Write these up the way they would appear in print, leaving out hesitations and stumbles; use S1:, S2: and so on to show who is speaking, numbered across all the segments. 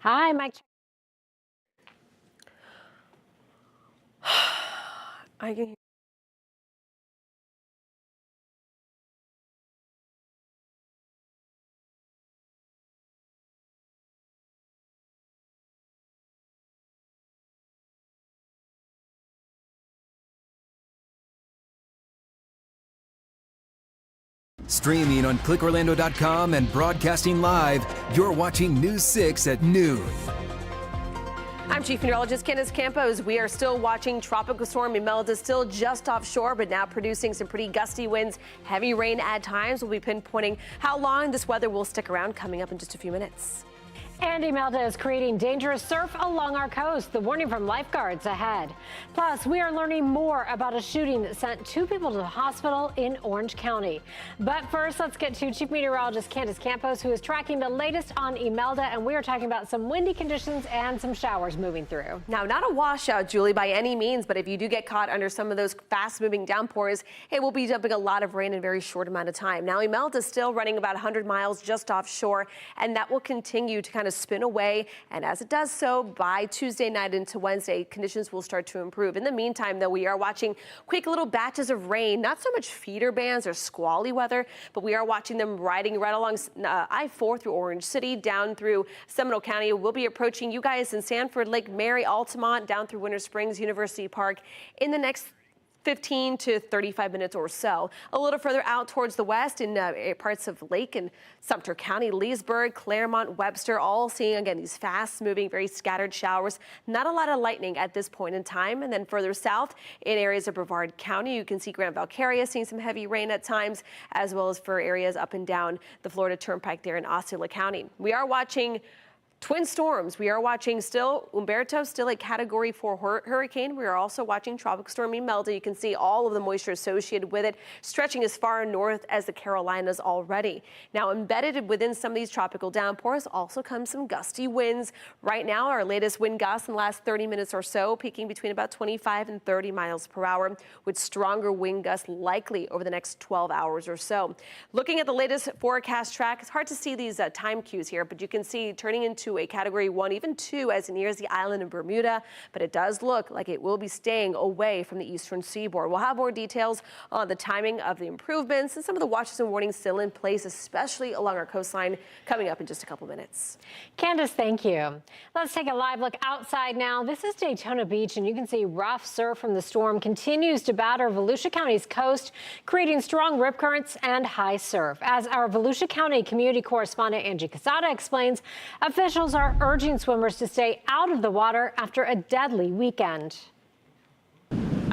S1: Hi, Mike.
S2: I can.
S3: Streaming on clickorlando.com and broadcasting live, you're watching News 6 at noon.
S2: I'm Chief Meteorologist Candace Campos. We are still watching Tropical Storm Imelda, still just offshore, but now producing some pretty gusty winds, heavy rain at times. We'll be pinpointing how long this weather will stick around coming up in just a few minutes.
S1: And Imelda is creating dangerous surf along our coast. The warning from lifeguards ahead. Plus, we are learning more about a shooting that sent 2 people to the hospital in Orange County. But first, let's get to Chief Meteorologist Candace Campos, who is tracking the latest on Imelda. And we are talking about some windy conditions and some showers moving through.
S2: Now, not a washout, Julie, by any means, but if you do get caught under some of those fast-moving downpours, it will be dumping a lot of rain in a very short amount of time. Now, Imelda is still running about 100 miles just offshore, and that will continue to kind of spin away, and as it does so, by Tuesday night into Wednesday, conditions will start to improve. In the meantime, though, we are watching quick little batches of rain, not so much feeder bands or squally weather, but we are watching them riding right along I-4 through Orange City, down through Seminole County. We'll be approaching you guys in Sanford, Lake Mary, Altamont, down through Winter Springs, University Park in the next 15 to 35 minutes or so. A little further out towards the west in parts of Lake and Sumter County, Leesburg, Claremont, Webster, all seeing, again, these fast-moving, very scattered showers. Not a lot of lightning at this point in time. And then further south in areas of Brevard County, you can see Grand Valcaria seeing some heavy rain at times, as well as for areas up and down the Florida Turnpike there in Osceola County. We are watching twin storms. We are watching still Humberto, still a Category 4 hurricane. We are also watching Tropical Storm Imelda. You can see all of the moisture associated with it, stretching as far north as the Carolinas already. Now, embedded within some of these tropical downpours also comes some gusty winds. Right now, our latest wind gusts in the last 30 minutes or so, peaking between about 25 and 30 miles per hour, with stronger wind gusts likely over the next 12 hours or so. Looking at the latest forecast track, it's hard to see these time cues here, but you can see turning into a Category 1, even 2 as it nears the island of Bermuda, but it does look like it will be staying away from the eastern seaboard. We'll have more details on the timing of the improvements and some of the watches and warnings still in place, especially along our coastline, coming up in just a couple minutes.
S1: Candace, thank you. Let's take a live look outside now. This is Daytona Beach, and you can see rough surf from the storm continues to batter Volusia County's coast, creating strong rip currents and high surf. As our Volusia County community correspondent Angie Casada explains, officials are urging swimmers to stay out of the water after a deadly weekend.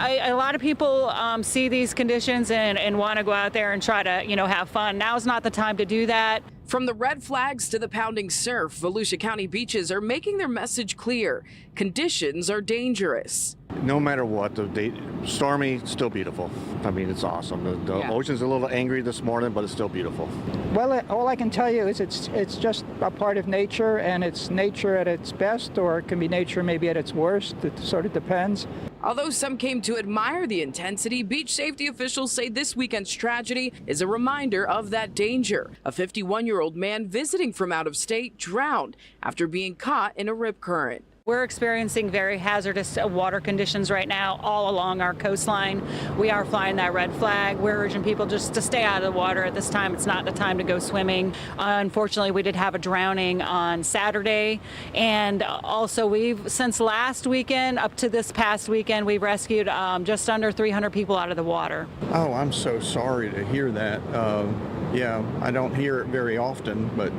S4: A lot of people see these conditions and want to go out there and try to, have fun. Now's not the time to do that.
S5: From the red flags to the pounding surf, Volusia County beaches are making their message clear. Conditions are dangerous.
S6: No matter what, the stormy, still beautiful. I mean, it's awesome. The ocean's a little angry this morning, but it's still beautiful.
S7: Well, all I can tell you is it's just a part of nature, and it's nature at its best, or it can be nature maybe at its worst. It sort of depends.
S5: Although some came to admire the intensity, beach safety officials say this weekend's tragedy is a reminder of that danger. A 51-year-old man visiting from out of state drowned after being caught in a rip current.
S4: We're experiencing very hazardous water conditions right now all along our coastline. We are flying that red flag. We're urging people just to stay out of the water at this time. It's not the time to go swimming. Unfortunately, we did have a drowning on Saturday. And also, since last weekend up to this past weekend, we've rescued just under 300 people out of the water.
S6: Oh, I'm so sorry to hear that. Yeah, I don't hear it very often, but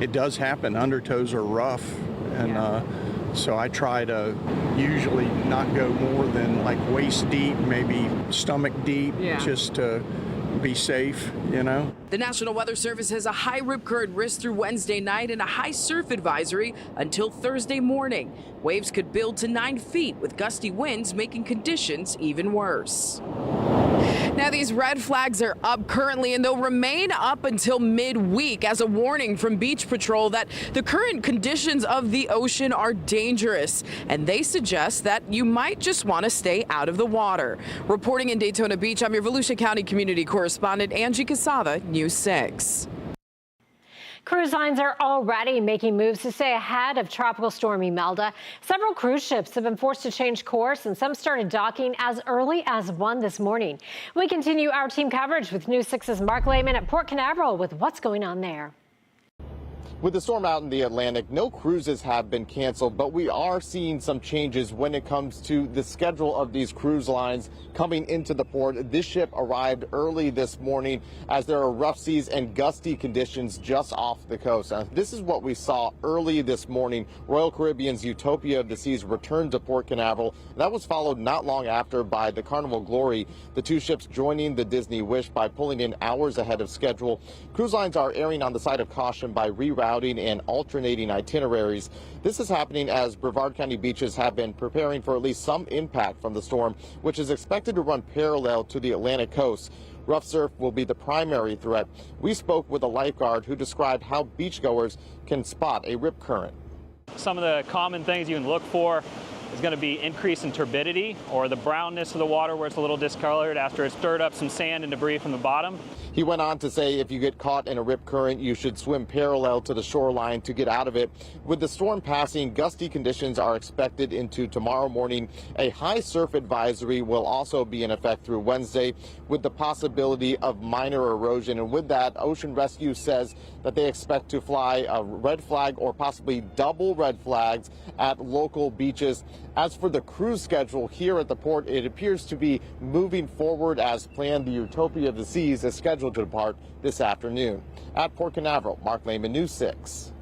S6: it does happen. Undertows are rough. And so I try to usually not go more than like waist deep, maybe stomach deep, just to be safe,
S5: The National Weather Service has a high rip current risk through Wednesday night and a high surf advisory until Thursday morning. Waves could build to 9 feet with gusty winds making conditions even worse. Now, these red flags are up currently, and they'll remain up until midweek as a warning from Beach Patrol that the current conditions of the ocean are dangerous, and they suggest that you might just want to stay out of the water. Reporting in Daytona Beach, I'm your Volusia County community correspondent, Angie Casada, News 6.
S1: Cruise lines are already making moves to stay ahead of Tropical Storm Imelda. Several cruise ships have been forced to change course, and some started docking as early as 1 this morning. We continue our team coverage with News 6's Mark Lehman at Port Canaveral with what's going on there.
S8: With the storm out in the Atlantic, no cruises have been canceled, but we are seeing some changes when it comes to the schedule of these cruise lines coming into the port. This ship arrived early this morning as there are rough seas and gusty conditions just off the coast. Now, this is what we saw early this morning. Royal Caribbean's Utopia of the Seas returned to Port Canaveral. That was followed not long after by the Carnival Glory, the two ships joining the Disney Wish by pulling in hours ahead of schedule. Cruise lines are erring on the side of caution by rerouting and alternating itineraries. This is happening as Brevard County beaches have been preparing for at least some impact from the storm, which is expected to run parallel to the Atlantic coast. Rough surf will be the primary threat. We spoke with a lifeguard who described how beachgoers can spot a rip current.
S9: Some of the common things you can look for is going to be increase in turbidity, or the brownness of the water where it's a little discolored after it's stirred up some sand and debris from the bottom.
S8: He went on to say if you get caught in a rip current, you should swim parallel to the shoreline to get out of it. With the storm passing, gusty conditions are expected into tomorrow morning. A high surf advisory will also be in effect through Wednesday, with the possibility of minor erosion. And with that, Ocean Rescue says that they expect to fly a red flag or possibly double red flags at local beaches. As for the cruise schedule here at the port, it appears to be moving forward as planned. The Utopia of the Seas is scheduled to depart this afternoon. At Port Canaveral, Mark Lehman, News 6.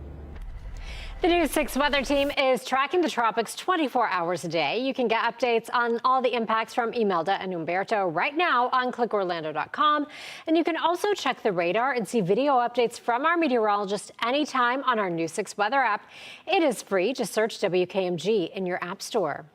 S1: The News 6 weather team is tracking the tropics 24 hours a day. You can get updates on all the impacts from Imelda and Umberto right now on clickorlando.com. And you can also check the radar and see video updates from our meteorologists anytime on our News 6 weather app. It is free. Just search WKMG in your app store.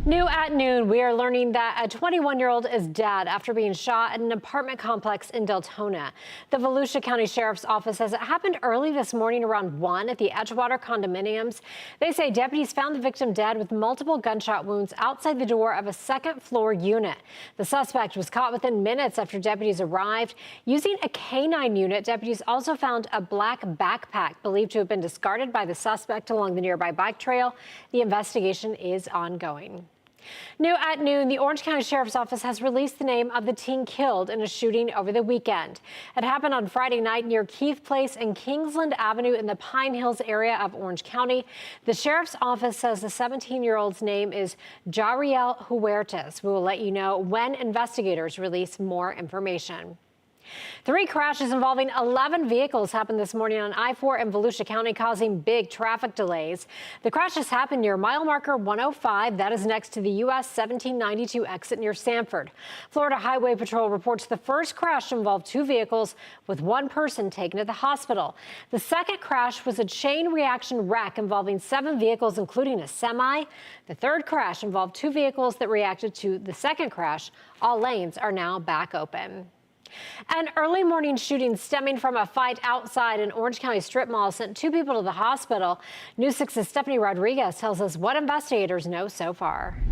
S1: New at noon, we are learning that a 21-year-old is dead after being shot at an apartment complex in Deltona. The Volusia County Sheriff's Office says it happened early this morning around 1 at the Edgewater condominiums. They say deputies found the victim dead with multiple gunshot wounds outside the door of a second-floor unit. The suspect was caught within minutes after deputies arrived. Using a canine unit, deputies also found a black backpack believed to have been discarded by the suspect along the nearby bike trail. The investigation is ongoing. New at noon, the Orange County Sheriff's Office has released the name of the teen killed in a shooting over the weekend. It happened on Friday night near Keith Place and Kingsland Avenue in the Pine Hills area of Orange County. The Sheriff's Office says the 17-year-old's name is Jariel Huertas. We will let you know when investigators release more information. 3 crashes involving 11 vehicles happened this morning on I-4 in Volusia County, causing big traffic delays. The crashes happened near mile marker 105. That is next to the US 1792 exit near Sanford. Florida Highway Patrol reports the first crash involved 2 vehicles with 1 person taken to the hospital. The second crash was a chain reaction wreck involving 7 vehicles, including a semi. The third crash involved 2 vehicles that reacted to the second crash. All lanes are now back open. An early morning shooting stemming from a fight outside an Orange County strip mall sent 2 people to the hospital. News 6's Stephanie Rodriguez tells us what investigators know so far.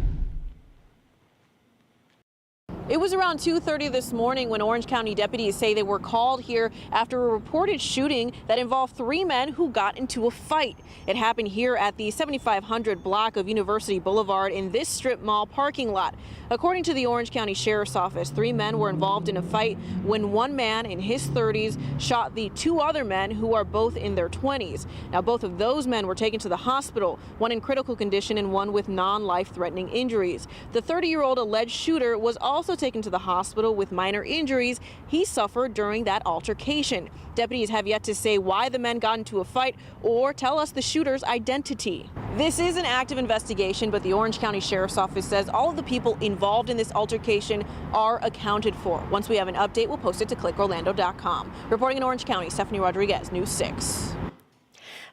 S10: It was around 2:30 this morning when Orange County deputies say they were called here after a reported shooting that involved 3 men who got into a fight. It happened here at the 7500 block of University Boulevard in this strip mall parking lot. According to the Orange County Sheriff's Office, 3 men were involved in a fight when one man in his 30s shot the 2 other men who are both in their 20s. Now, both of those men were taken to the hospital, one in critical condition and one with non-life-threatening injuries. The 30-year-old alleged shooter was also taken to the hospital with minor injuries he suffered during that altercation. Deputies have yet to say why the men got into a fight or tell us the shooter's identity. This is an active investigation, but the Orange County Sheriff's Office says all of the people involved in this altercation are accounted for. Once we have an update, we'll post it to clickorlando.com. Reporting in Orange County, Stephanie Rodriguez, News 6.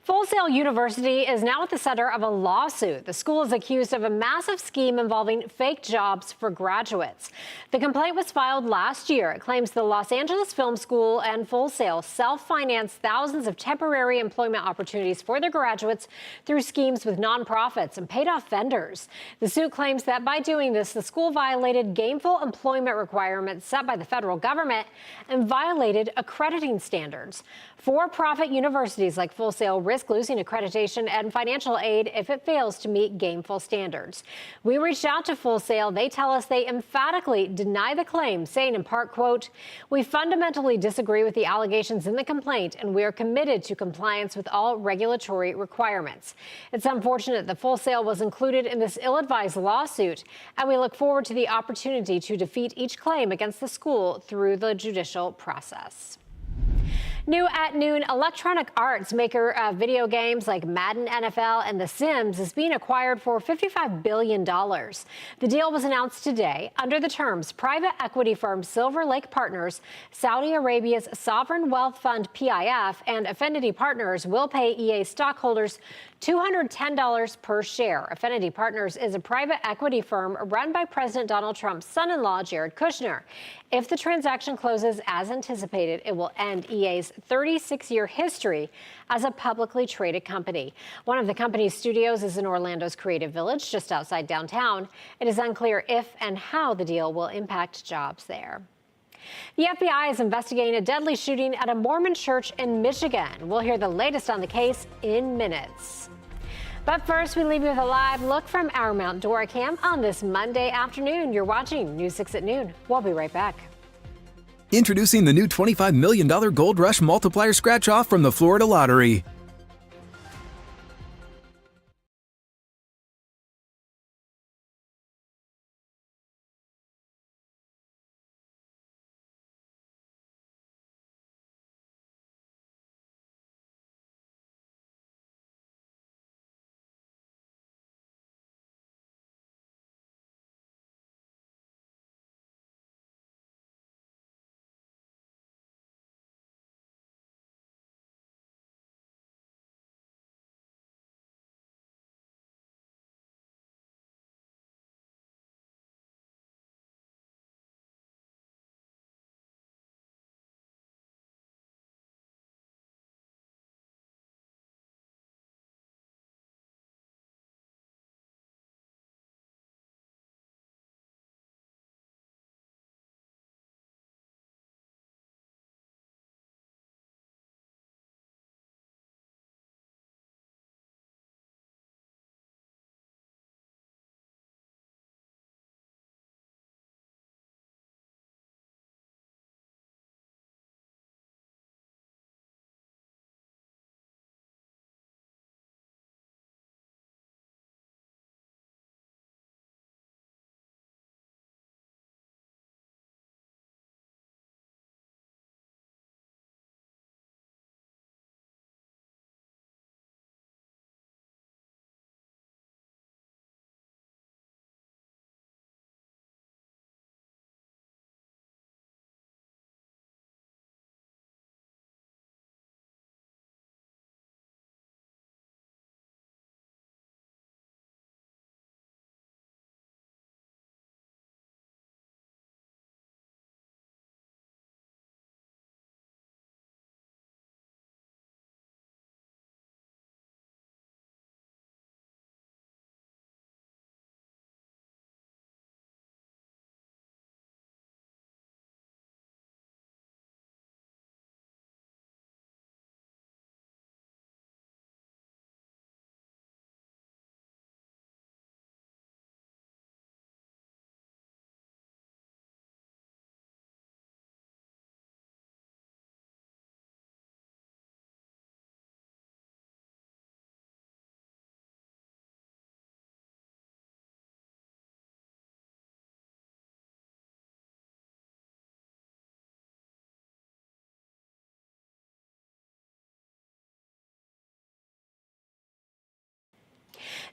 S1: Full Sail University is now at the center of a lawsuit. The school is accused of a massive scheme involving fake jobs for graduates. The complaint was filed last year. It claims the Los Angeles Film School and Full Sail self-financed thousands of temporary employment opportunities for their graduates through schemes with nonprofits and paid-off vendors. The suit claims that by doing this, the school violated gainful employment requirements set by the federal government and violated accrediting standards. For-profit universities like Full Sail risk losing accreditation and financial aid if it fails to meet gainful standards. We reached out to Full Sail. They tell us they emphatically deny the claim, saying in part, quote, "We fundamentally disagree with the allegations in the complaint, and we are committed to compliance with all regulatory requirements." It's unfortunate that Full Sail was included in this ill-advised lawsuit, and we look forward to the opportunity to defeat each claim against the school through the judicial process. New at noon, Electronic Arts, maker of video games like Madden NFL and The Sims, is being acquired for $55 billion. The deal was announced today. Under the terms, private equity firm Silver Lake Partners, Saudi Arabia's sovereign wealth fund PIF, and Affinity Partners will pay EA stockholders $210 per share. Affinity Partners is a private equity firm run by President Donald Trump's son-in-law, Jared Kushner. If the transaction closes as anticipated, it will end EA's 36-year history as a publicly traded company. One of the company's studios is in Orlando's Creative Village, just outside downtown. It is unclear if and how the deal will impact jobs there. The FBI is investigating a deadly shooting at a Mormon church in Michigan. We'll hear the latest on the case in minutes. But first, we leave you with a live look from our Mount Dora camp on this Monday afternoon. You're watching News 6 at noon. We'll be right back.
S3: Introducing the new $25 million Gold Rush Multiplier Scratch-Off from the Florida Lottery.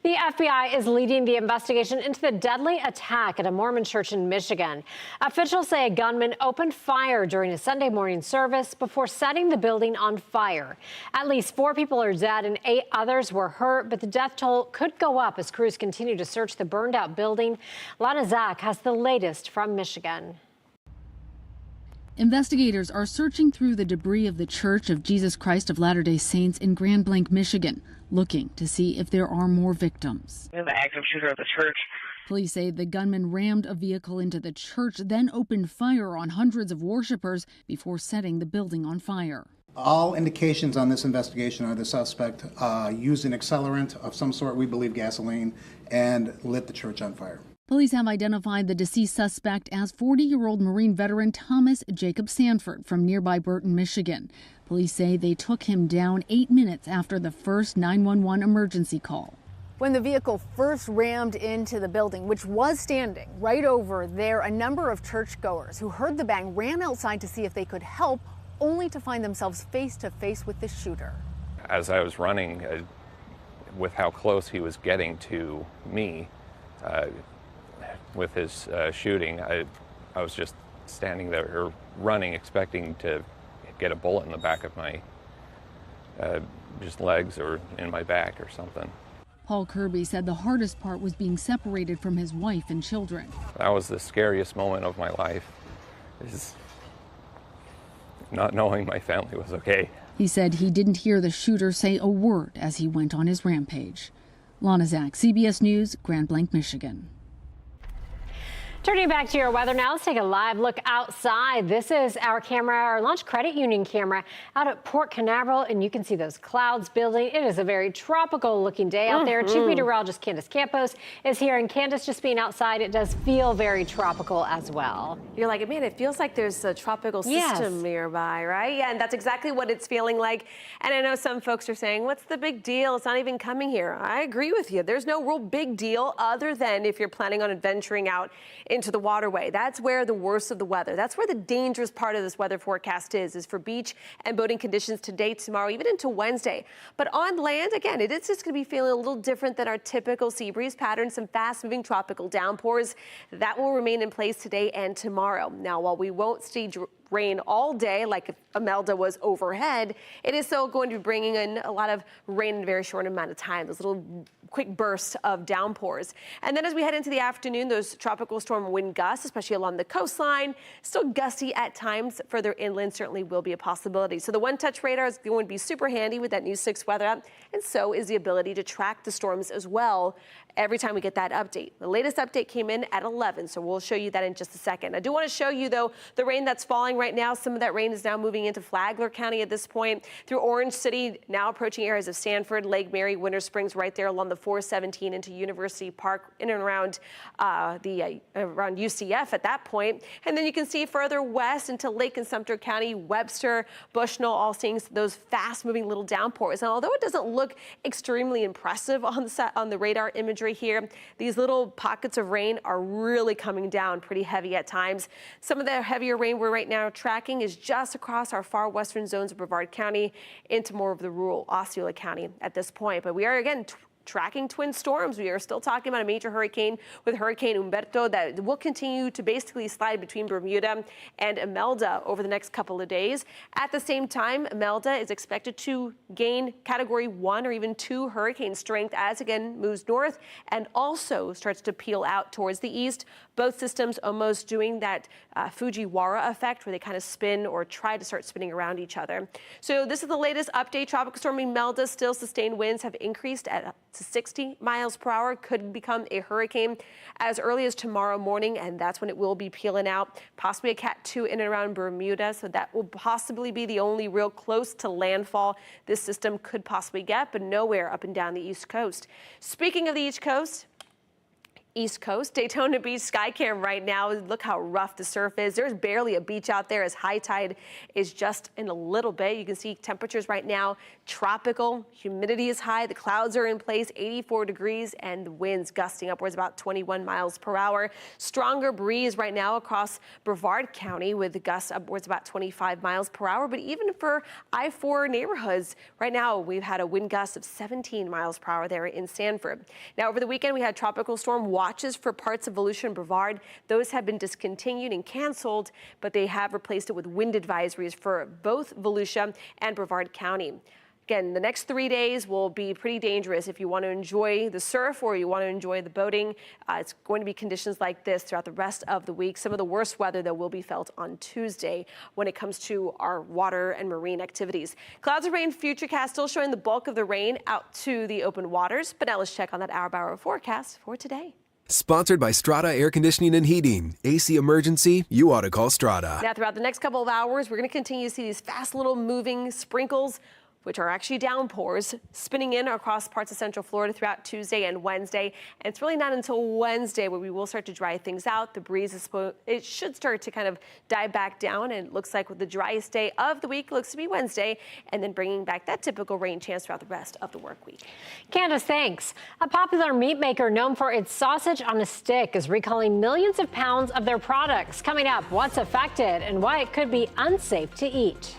S1: The FBI is leading the investigation into the deadly attack at a Mormon church in Michigan. Officials say a gunman opened fire during a Sunday morning service before setting the building on fire. At least 4 people are dead and 8 others were hurt, but the death toll could go up as crews continue to search the burned out building. Lana Zach has the latest from Michigan.
S11: Investigators are searching through the debris of the Church of Jesus Christ of Latter-day Saints in Grand Blanc, Michigan, looking to see if there are more victims.
S12: The active shooter of the church.
S11: Police say the gunman rammed a vehicle into the church, then opened fire on hundreds of worshipers before setting the building on fire.
S13: All indications on this investigation are the suspect used an accelerant of some sort, we believe gasoline, and lit the church on fire.
S11: Police have identified the deceased suspect as 40-year-old Marine veteran Thomas Jacob Sanford from nearby Burton, Michigan. Police say they took him down 8 minutes after the first 911 emergency call.
S14: When the vehicle first rammed into the building, which was standing right over there, a number of churchgoers who heard the bang ran outside to see if they could help, only to find themselves face to face with the shooter.
S15: As I was running, with how close he was getting to me, with his shooting, I was just standing there or running, expecting to get a bullet in the back of my just legs or in my back or something.
S11: Paul Kirby said the hardest part was being separated from his wife and children.
S15: That was the scariest moment of my life, is not knowing my family was okay.
S11: He said he didn't hear the shooter say a word as he went on his rampage. Lana Zach, CBS News, Grand Blanc, Michigan.
S1: Turning back to your weather now, let's take a live look outside. This is our camera, our Launch Credit Union camera out at Port Canaveral, and you can see those clouds building. It is a very tropical looking day out there. Chief Meteorologist Candace Campos is here, and Candace, just being outside, it does feel very tropical as well.
S2: You're like, man, it feels like there's a tropical system nearby, right? Yeah, and that's exactly what it's feeling like. And I know some folks are saying, what's the big deal? It's not even coming here. I agree with you. There's no real big deal other than if you're planning on adventuring out into the waterway. That's where the worst of the weather, that's where the dangerous part of this weather forecast is for beach and boating conditions today, tomorrow, even into Wednesday. But on land, again, it is just going to be feeling a little different than our typical sea breeze pattern. Some fast-moving tropical downpours that will remain in place today and tomorrow. Now, while we won't see rain all day like if Imelda was overhead, it is still going to be bringing in a lot of rain in a very short amount of time, those little quick bursts of downpours. And then as we head into the afternoon, those tropical storm wind gusts, especially along the coastline, still gusty at times. Further inland certainly will be a possibility. So the One Touch radar is going to be super handy with that new 6 weather app, and so is the ability to track the storms as well every time we get that update. The latest update came in at 11, so we'll show you that in just a second. I do want to show you, though, the rain that's falling right now. Some of that rain is now moving into Flagler County at this point, through Orange City, now approaching areas of Sanford, Lake Mary, Winter Springs, right there along the 417 into University Park, in and around around UCF at that point. And then you can see further west into Lake and Sumter County, Webster, Bushnell, all seeing those fast-moving little downpours. And although it doesn't look extremely impressive on the radar imagery here, these little pockets of rain are really coming down pretty heavy at times. Some of the heavier rain we're right now tracking is just across our far western zones of Brevard County into more of the rural Osceola County at this point. But we are, again, tracking twin storms. We are still talking about a major hurricane with Hurricane Humberto that will continue to basically slide between Bermuda and Imelda over the next couple of days. At the same time, Imelda is expected to gain Category 1 or even 2 hurricane strength as again moves north and also starts to peel out towards the east. Both systems almost doing that Fujiwara effect where they kind of spin or try to start spinning around each other. So this is the latest update. Tropical storm Imelda, still sustained winds have increased at to 60 miles per hour, could become a hurricane as early as tomorrow morning, and that's when it will be peeling out, possibly a Cat 2 in and around Bermuda, so that will possibly be the only real close to landfall this system could possibly get, but nowhere up and down the East Coast. Speaking of the East Coast, East Coast, Daytona Beach Skycam right now. Look how rough the surf is. There's barely a beach out there as high tide is just in a little bit. You can see temperatures right now, tropical, humidity is high, the clouds are in place, 84 degrees, and the winds gusting upwards about 21 miles per hour. Stronger breeze right now across Brevard County with the gusts upwards about 25 miles per hour. But even for I-4 neighborhoods, right now we've had a wind gust of 17 miles per hour there in Sanford. Now over the weekend we had tropical storm watches for parts of Volusia and Brevard. Those have been discontinued and canceled, but they have replaced it with wind advisories for both Volusia and Brevard County. Again, the next 3 days will be pretty dangerous if you want to enjoy the surf or you want to enjoy the boating. It's going to be conditions like this throughout the rest of the week. Some of the worst weather that will be felt on Tuesday when it comes to our water and marine activities. Clouds of rain futurecast still showing the bulk of the rain out to the open waters. But now let's check on that hour-by-hour forecast for today.
S3: Sponsored by Strata Air Conditioning and Heating. AC emergency, you ought to call Strata.
S2: Now, throughout the next couple of hours, we're going to continue to see these fast little moving sprinkles, which are actually downpours, spinning in across parts of Central Florida throughout Tuesday and Wednesday. And it's really not until Wednesday where we will start to dry things out. The breeze it should start to kind of die back down. And it looks like with the driest day of the week looks to be Wednesday, and then bringing back that typical rain chance throughout the rest of the work week.
S1: Candace, thanks. A popular meat maker known for its sausage on a stick is recalling millions of pounds of their products. Coming up, what's affected and why it could be unsafe to eat.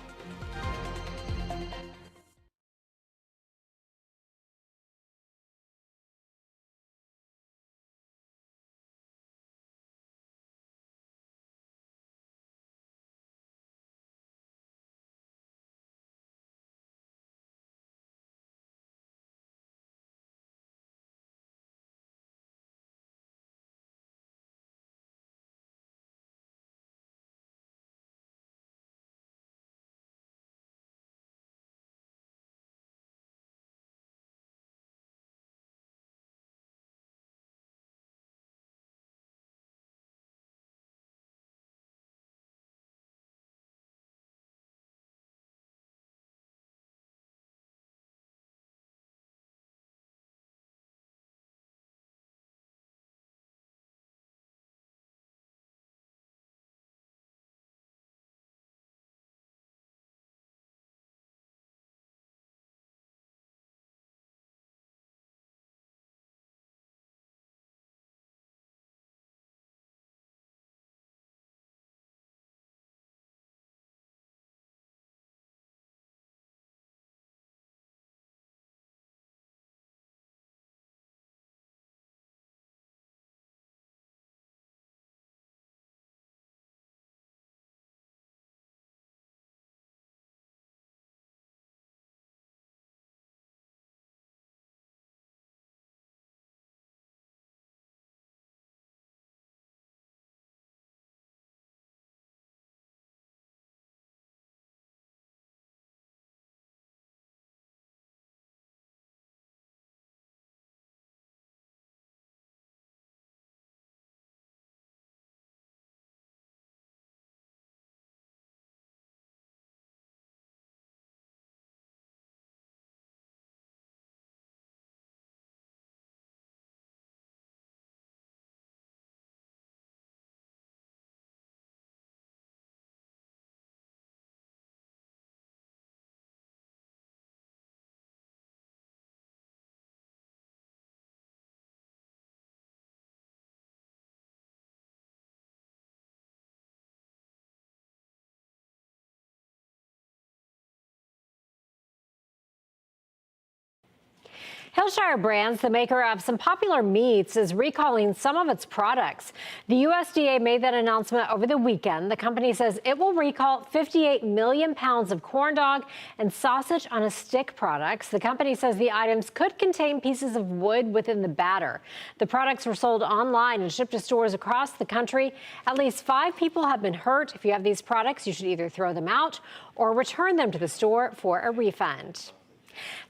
S1: Hillshire Brands, the maker of some popular meats, is recalling some of its products. The USDA made that announcement over the weekend. The company says it will recall 58 million pounds of corn dog and sausage on a stick products. The company says the items could contain pieces of wood within the batter. The products were sold online and shipped to stores across the country. At least 5 people have been hurt. If you have these products, you should either throw them out or return them to the store for a refund.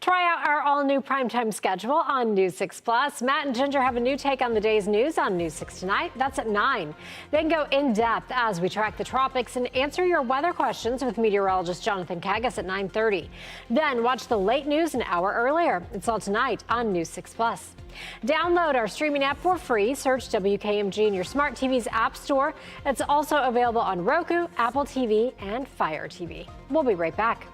S1: Try out our all-new primetime schedule on News 6 Plus. Matt and Ginger have a new take on the day's news on News 6 tonight. That's at 9. Then go in-depth as we track the tropics and answer your weather questions with meteorologist Jonathan Kagas at 9:30. Then watch the late news an hour earlier. It's all tonight on News 6 Plus. Download our streaming app for free. Search WKMG in your smart TV's app store. It's also available on Roku, Apple TV, and Fire TV. We'll be right back.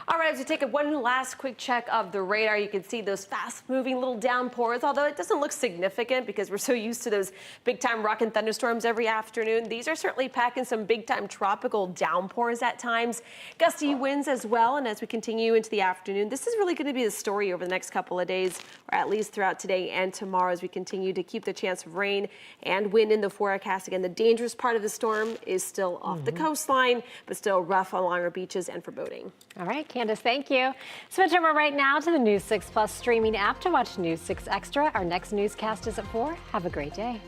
S2: All right, to take one last quick check of the radar, you can see those fast-moving little downpours, although it doesn't look significant because we're so used to those big-time rock and thunderstorms every afternoon. These are certainly packing some big-time tropical downpours at times. Gusty winds as well, and as we continue into the afternoon, this is really going to be the story over the next couple of days, or at least throughout today and tomorrow as we continue to keep the chance of rain and wind in the forecast. Again, the dangerous part of the storm is still off the coastline, but still rough along our beaches and for boating.
S1: All right, Candace, thank you. Switch over right now to the News 6 Plus streaming app to watch News 6 Extra. Our next newscast is at 4. Have a great day.